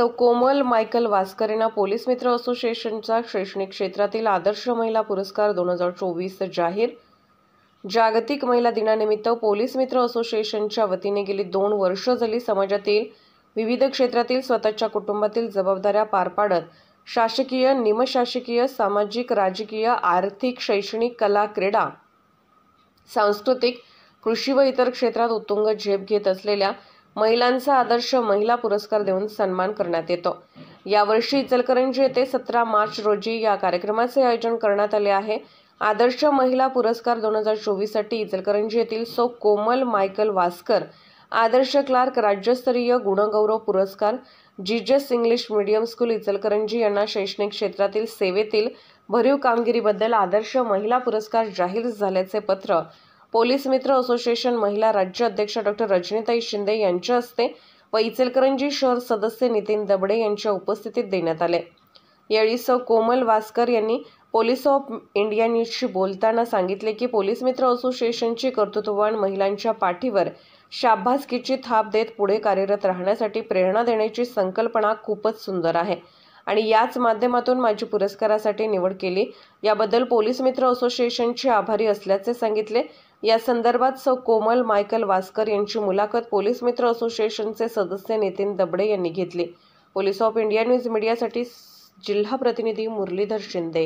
सौ कोमल मायकल वास्कर यांना पोलीस मित्र असोसिएशनचा शैक्षणिक क्षेत्रातील आदर्श महिला पुरस्कार 2024 जाहीर। जागतिक महिला दिनानिमित्त पोलीस मित्र असोसिएशनच्या वतीने गेली 2 वर्ष झाली समाजातील विविध क्षेत्रातील स्वतःच्या कुटुंबातील जबाबदाऱ्या पार पाडत शासकीय, निमशासकीय, सामाजिक, राजकीय, आर्थिक, शैक्षणिक, कला, क्रीडा, सांस्कृतिक, कृषी व इतर क्षेत्रात उत्तुंग झेप घेत असलेल्या महिलांचा आदर्श महिला पुरस्कार देऊन सन्मान करण्यात येतो। यावर्षी इचलकरंजी येथे 17 मार्च रोजी या कार्यक्रमाचे आयोजन करण्यात आले आहे। आदर्श महिला पुरस्कार 2024 साठी इचलकरंजी येथील सौ कोमल मायकल वास्कर आदर्श क्लार्क राज्यस्तरीय गुणगौरव पुरस्कार Jesus English medium school Ichalkaranji यांना शैक्षणिक क्षेत्रातील सेवेतील भरीव कामगिरीबद्दल आदर्श महिला पुरस्कार जाहीर झाल्याचे पत्र पोलीस मित्र असोसिएशन महिला राज्य अध्यक्ष डॉ. रजनीताई शिंदे यांच्या हस्ते व इचलकरंजी शहर सदस्य नितीन दबडे यांच्या उपस्थितीत देण्यात आले। यावेळी सौ कोमल वास्कर यांनी पोलीस ऑफ इंडिया न्यूजशी बोलताना सांगितले की पोलीस मित्र असोसिएशनची कर्तृत्ववान महिलांच्या पाठीवर शाबासकीची थाप देत पुढे कार्यरत राहण्यासाठी प्रेरणा देण्याची संकल्पना खूपच सुंदर आहे आणि याच माध्यमातून माझी पुरस्कारासाठी निवड केली। याबद्दल पोलीस मित्र असोसिएशनचे आभारी असल्याचे सांगितले। या संदर्भात सौ कोमल मायकल वास्कर यांची मुलाखत पोलीस मित्र असोसिएशनचे सदस्य नितीन दबडे यांनी घेतली। पोलीस ऑफ इंडिया न्यूज मीडियासाठी जिल्हा प्रतिनिधी मुरलीधर शिंदे।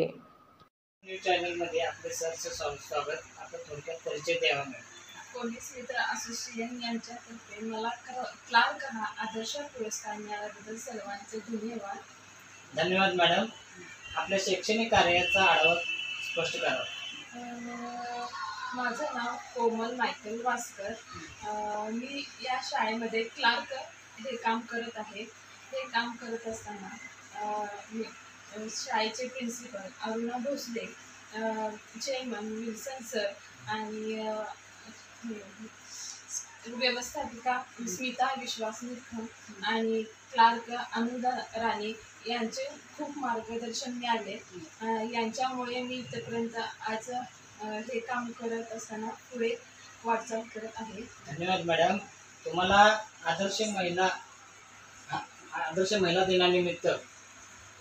न्यूज चॅनल मध्ये आपले सहर्ष स्वागत। आपण थोडक्यात परिचय द्यावा मॅडम। पोलीस मित्र असोसिएशन यांच्यातर्फे मला क्लार्क हा आदर्श पुरस्कार मिळाल्याबद्दल सर्वांचे धन्यवाद। धन्यवाद मॅडम। आपल्या शैक्षणिक कार्याचा आढावा स्पष्ट करा। माझं नाव कोमल मायकल वास्कर। मी या शाळेमध्ये क्लार्क हे काम करत आहे। हे काम करत असताना मी शाळेचे principal Aruna Bhosale, chairman Wilson sir आणि व्यवस्थापिका स्मिता विश्वास निखम आणि क्लार्क अनुदा राणे यांचे खूप मार्गदर्शन मिळाले। यांच्यामुळे मी इथपर्यंत आज हे काम करत असताना पुढे वाटचाल करत आहे। धन्यवाद मॅडम। तुम्हाला आदर्श महिला दिनानिमित्त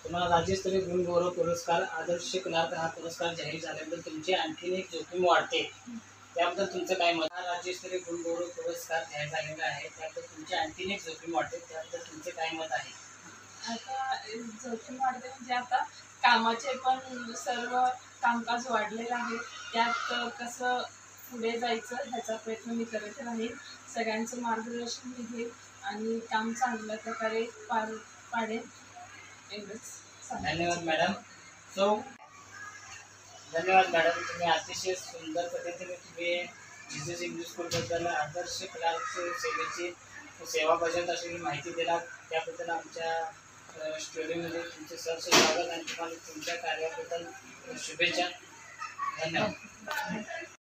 तुम्हाला राज्यस्तरीय गुणगौरव पुरस्कार आदर्श क्लार्क हा पुरस्कार जाहीर झाल्याबद्दल तुमची आणखीन एक जोखीम वाढते, त्याबद्दल तुमचं काय मत? हा राज्यस्तरीय गुणगौरव पुरस्कार जाहीर झालेला आहे, त्याबद्दल तुमची आणखीन एक जोखीम वाढते, त्याबद्दल तुमचे काय मत आहे? आता जोखीम वाढते म्हणजे आता कामाचे पण सर्व कामकाज वाढलेलं आहे। त्यात कसं पुढे जायचं ह्याचा प्रयत्न मी करत राहील। सगळ्यांचं मार्गदर्शन मी घेईल आणि काम चांगल्या प्रकारे पार पाडेल एवढंच। धन्यवाद मॅडम। धन्यवाद मॅडम। तुम्ही अतिशय सुंदर पद्धतीने तुम्ही जीजस इंग्लिश स्कूलबद्दल आदर्श क्लार्क सेवेची सेवा बजावत असलेली माहिती दिला, त्याबद्दल आमच्या स्टुडिओमध्ये तुमचे सहर्ष स्वागत आणि तुम्हाला तुमच्या कार्याबद्दल शुभेच्छा। धन्यवाद।